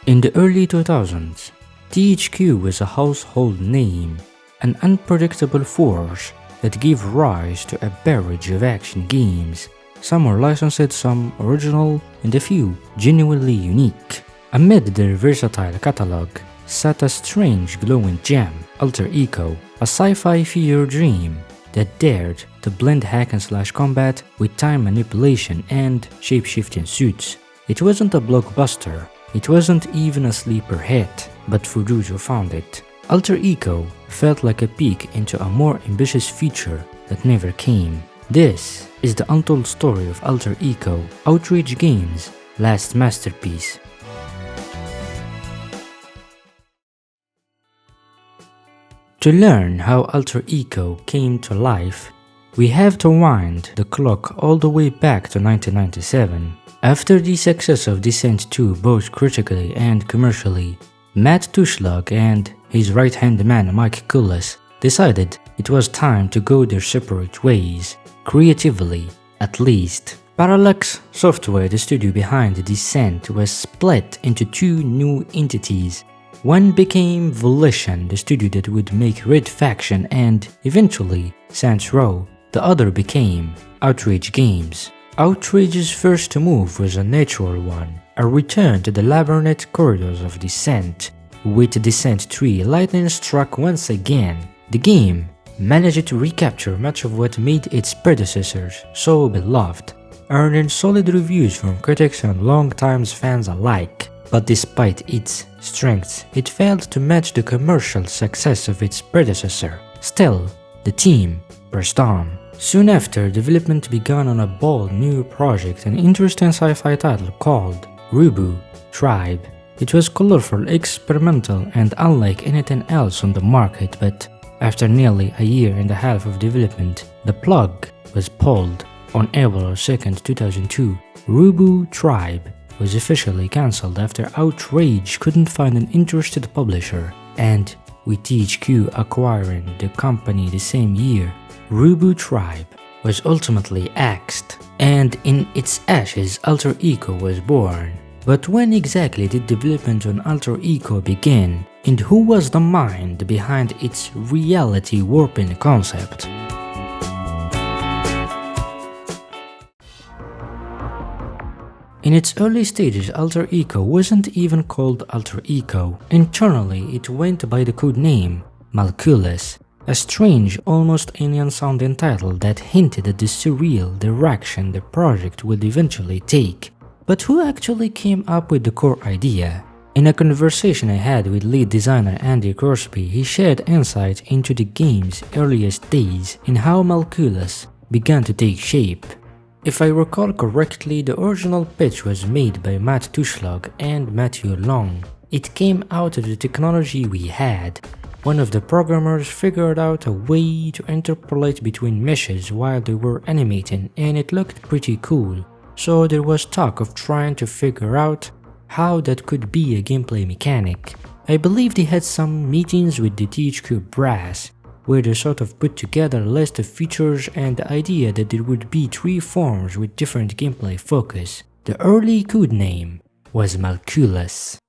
In the early 2000s, THQ was a household name, an unpredictable force that gave rise to a barrage of action games. Some were licensed, some original, and a few genuinely unique. Amid their versatile catalogue sat a strange glowing gem, Alter Ego, a sci-fi fever dream that dared to blend hack-and-slash combat with time manipulation and shape-shifting suits. It wasn't a blockbuster, it wasn't even a sleeper hit, but for those who found it, Alter Ego felt like a peek into a more ambitious future that never came. This is the untold story of Alter Ego, Outrage Games' last masterpiece. To learn how Alter Ego came to life, we have to wind the clock all the way back to 1997. After the success of Descent 2 both critically and commercially, Matt Tushlock and his right-hand man Mike Cullis decided it was time to go their separate ways, creatively at least. Parallax Software, the studio behind Descent, was split into two new entities. One became Volition, the studio that would make Red Faction and, eventually, Saints Row. The other became Outrage Games. Outrage's first move was a natural one, a return to the labyrinth corridors of Descent. With Descent 3, lightning struck once again. The game managed to recapture much of what made its predecessors so beloved, earning solid reviews from critics and longtime fans alike. But despite its strengths, it failed to match the commercial success of its predecessor. Still, the team pressed on. Soon after, development began on a bold new project, an interesting sci-fi title called Rubu Tribe. It was colorful, experimental, and unlike anything else on the market, but after nearly a year and a half of development, the plug was pulled. On April 2, 2002, Rubu Tribe was officially cancelled after Outrage couldn't find an interested publisher, and with THQ acquiring the company the same year, Rubu Tribe was ultimately axed, and in its ashes Alter Ego was born. But when exactly did development on Alter Ego begin, and who was the mind behind its reality warping concept? In its early stages, Alter Ego wasn't even called Alter Ego. Internally, it went by the codename Malkulis, a strange, almost alien-sounding title that hinted at the surreal direction the project would eventually take. But who actually came up with the core idea? In a conversation I had with lead designer Andy Crosby, he shared insight into the game's earliest days and how Malkulis began to take shape. If I recall correctly, the original pitch was made by Matt Tushlock and Matthew Long. It came out of the technology we had. One of the programmers figured out a way to interpolate between meshes while they were animating, and it looked pretty cool. So there was talk of trying to figure out how that could be a gameplay mechanic. I believe they had some meetings with the THQ brass, where they sort of put together a list of features and the idea that there would be three forms with different gameplay focus. The early codename was Malkulis.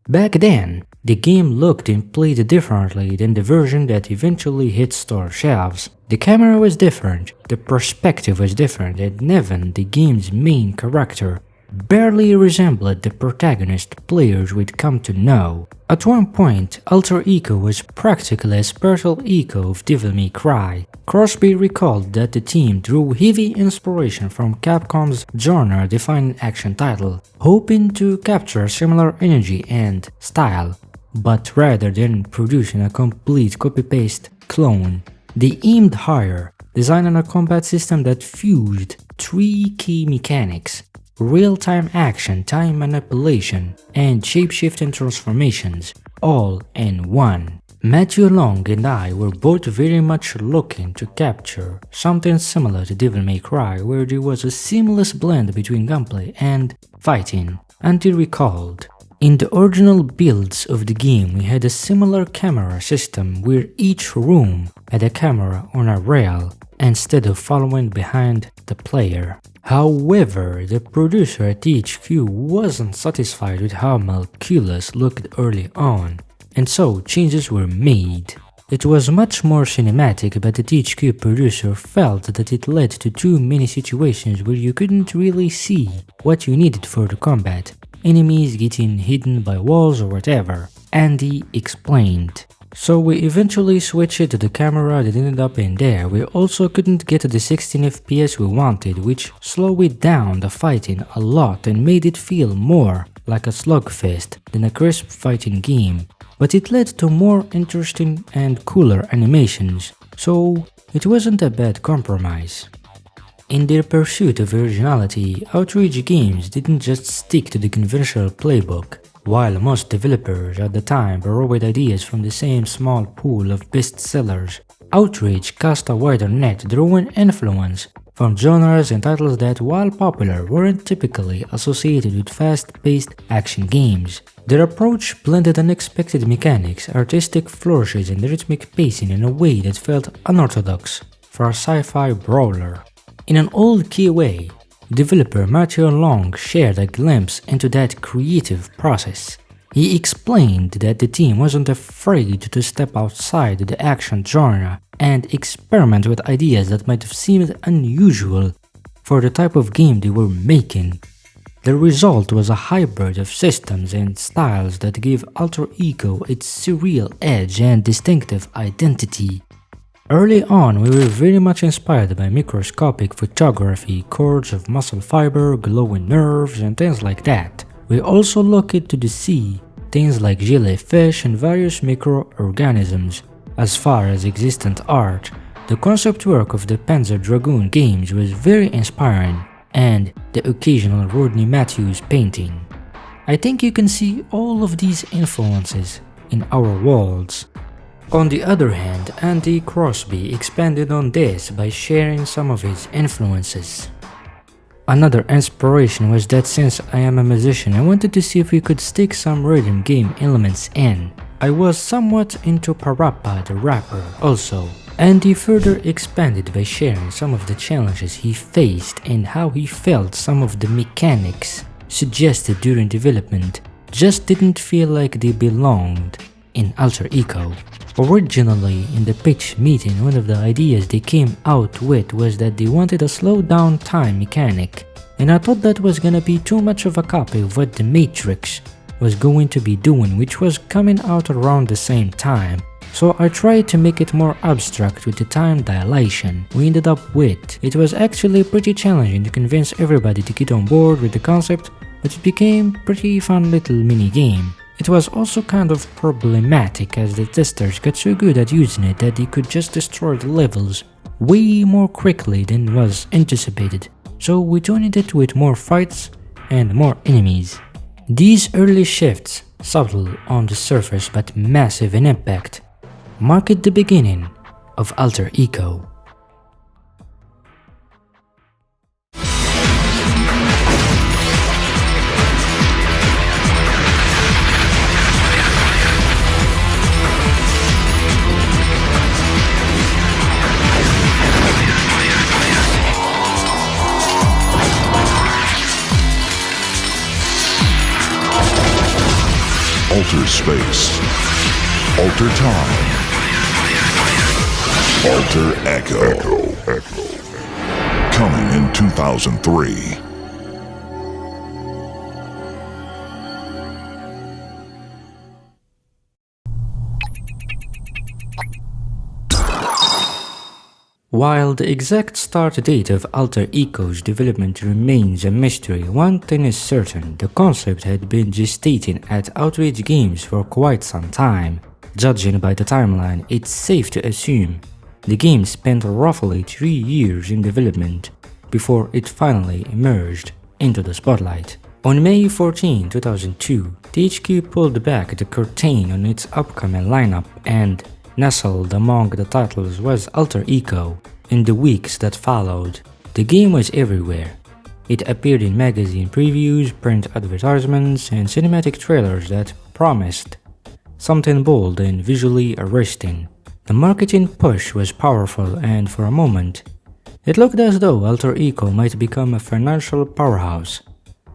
Back then, the game looked and played differently than the version that eventually hit store shelves. The camera was different, the perspective was different, and Nevin, the game's main character, barely resembled the protagonist players would come to know. At one point, Alter Ego was practically a spiritual echo of Devil May Cry. Crosby recalled that the team drew heavy inspiration from Capcom's genre-defining action title, hoping to capture similar energy and style, but rather than producing a complete copy-paste clone, they aimed higher, designing a combat system that fused three key mechanics: real-time action, time manipulation, and shape-shifting transformations, all in one. Matthew Long and I were both very much looking to capture something similar to Devil May Cry, where there was a seamless blend between gunplay and fighting. Andy recalled, in the original builds of the game we had a similar camera system where each room had a camera on a rail instead of following behind the player. However, the producer at THQ wasn't satisfied with how Malculus looked early on, and so changes were made. It was much more cinematic, but the THQ producer felt that it led to too many situations where you couldn't really see what you needed for the combat, enemies getting hidden by walls or whatever. Andy explained. So we eventually switched it to the camera that ended up in there. We also couldn't get to the 16 FPS we wanted, which slowed down the fighting a lot and made it feel more like a slugfest than a crisp fighting game. But it led to more interesting and cooler animations, so it wasn't a bad compromise. In their pursuit of originality, Outrage Games didn't just stick to the conventional playbook. While most developers at the time borrowed ideas from the same small pool of bestsellers, Outrage cast a wider net, drawing influence from genres and titles that, while popular, weren't typically associated with fast-paced action games. Their approach blended unexpected mechanics, artistic flourishes, and rhythmic pacing in a way that felt unorthodox for a sci-fi brawler. In an old key way, developer Matthew Long shared a glimpse into that creative process. He explained that the team wasn't afraid to step outside the action genre and experiment with ideas that might have seemed unusual for the type of game they were making. The result was a hybrid of systems and styles that gave Alter Ego its surreal edge and distinctive identity. Early on, we were very much inspired by microscopic photography, cords of muscle fiber, glowing nerves, and things like that. We also looked to the sea, things like jellyfish and various microorganisms. As far as existent art, the concept work of the Panzer Dragoon games was very inspiring, and the occasional Rodney Matthews painting. I think you can see all of these influences in our worlds. On the other hand, Andy Crosby expanded on this by sharing some of his influences. Another inspiration was that since I am a musician, I wanted to see if we could stick some rhythm game elements in. I was somewhat into Parappa the Rapper also. Andy further expanded by sharing some of the challenges he faced and how he felt some of the mechanics suggested during development just didn't feel like they belonged in Alter Ego. Originally, in the pitch meeting, one of the ideas they came out with was that they wanted a slow down time mechanic, and I thought that was gonna be too much of a copy of what The Matrix was going to be doing, which was coming out around the same time. So I tried to make it more abstract with the time dilation we ended up with. It was actually pretty challenging to convince everybody to get on board with the concept, but it became a pretty fun little mini game. It was also kind of problematic as the testers got so good at using it that they could just destroy the levels way more quickly than was anticipated, so we tuned it with more fights and more enemies. These early shifts, subtle on the surface but massive in impact, marked the beginning of Alter Ego. Alter space, alter time, alter echo. Coming in 2003. While the exact start date of Alter Ego's development remains a mystery, one thing is certain: the concept had been gestating at Outrage Games for quite some time. Judging by the timeline, it's safe to assume the game spent roughly 3 years in development before it finally emerged into the spotlight. On May 14, 2002, THQ pulled back the curtain on its upcoming lineup, and nestled among the titles was Alter Ego. In the weeks that followed, the game was everywhere. It appeared in magazine previews, print advertisements, and cinematic trailers that promised something bold and visually arresting. The marketing push was powerful, and for a moment, It looked as though Alter Ego might become a financial powerhouse,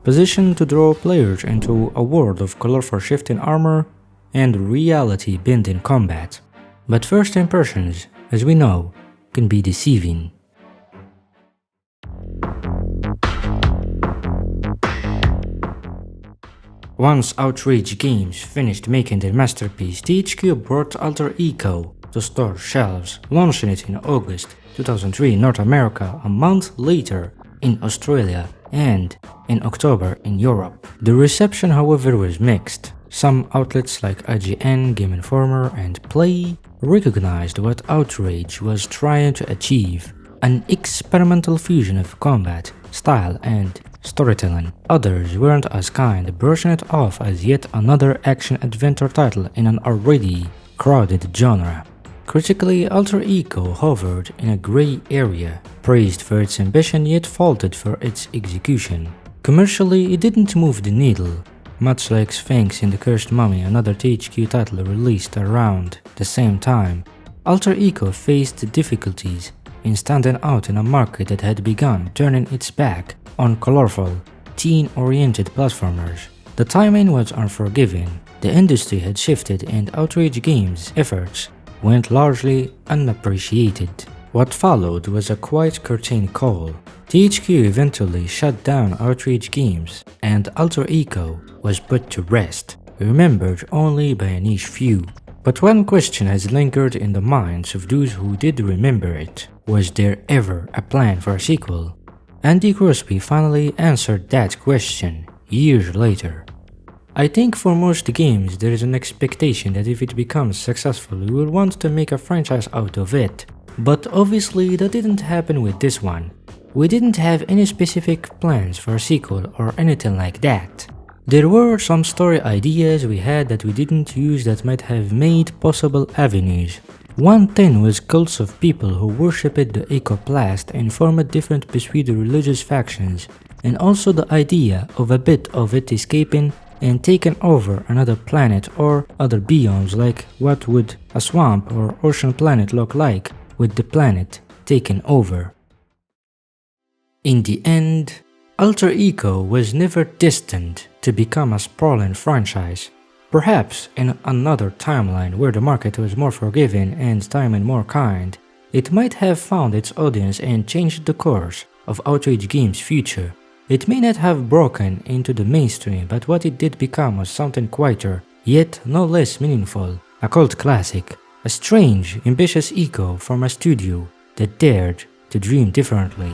positioned to draw players into a world of colorful shifting armor and reality-bending combat. But first impressions, as we know, can be deceiving. Once Outrage Games finished making their masterpiece, THQ brought Alter Ego to store shelves, launching it in August 2003 in North America, a month later in Australia, and in October in Europe. The reception, however, was mixed. Some outlets like IGN, Game Informer, and Play recognized what Outrage was trying to achieve: an experimental fusion of combat, style, and storytelling. Others weren't as kind, brushing it off as yet another action-adventure title in an already crowded genre. Critically, Alter Ego hovered in a grey area, praised for its ambition yet faulted for its execution. Commercially, it didn't move the needle, much like Sphinx in the Cursed Mummy, another THQ title released around the same time. Alter Ego faced difficulties in standing out in a market that had begun turning its back on colorful, teen-oriented platformers. The timing was unforgiving. The industry had shifted and Outrage Games' efforts went largely unappreciated. What followed was a quite curtain call. THQ eventually shut down Outrage Games, and Alter Ego was put to rest, remembered only by a niche few. But one question has lingered in the minds of those who did remember it: was there ever a plan for a sequel? Andy Crosby finally answered that question years later. I think for most games there is an expectation that if it becomes successful we will want to make a franchise out of it. But obviously that didn't happen with this one. We didn't have any specific plans for a sequel or anything like that. There were some story ideas we had that we didn't use that might have made possible avenues. One thing was cults of people who worshipped the iconoclast and formed different between the religious factions, and also the idea of a bit of it escaping and taking over another planet or other biomes, like what would a swamp or ocean planet look like with the planet taken over. In the end, Alter Ego was never destined to become a sprawling franchise. Perhaps in another timeline where the market was more forgiving and timing more kind, it might have found its audience and changed the course of Outrage Games' future. It may not have broken into the mainstream, but what it did become was something quieter, yet no less meaningful, a cult classic, a strange, ambitious ego from a studio that dared to dream differently.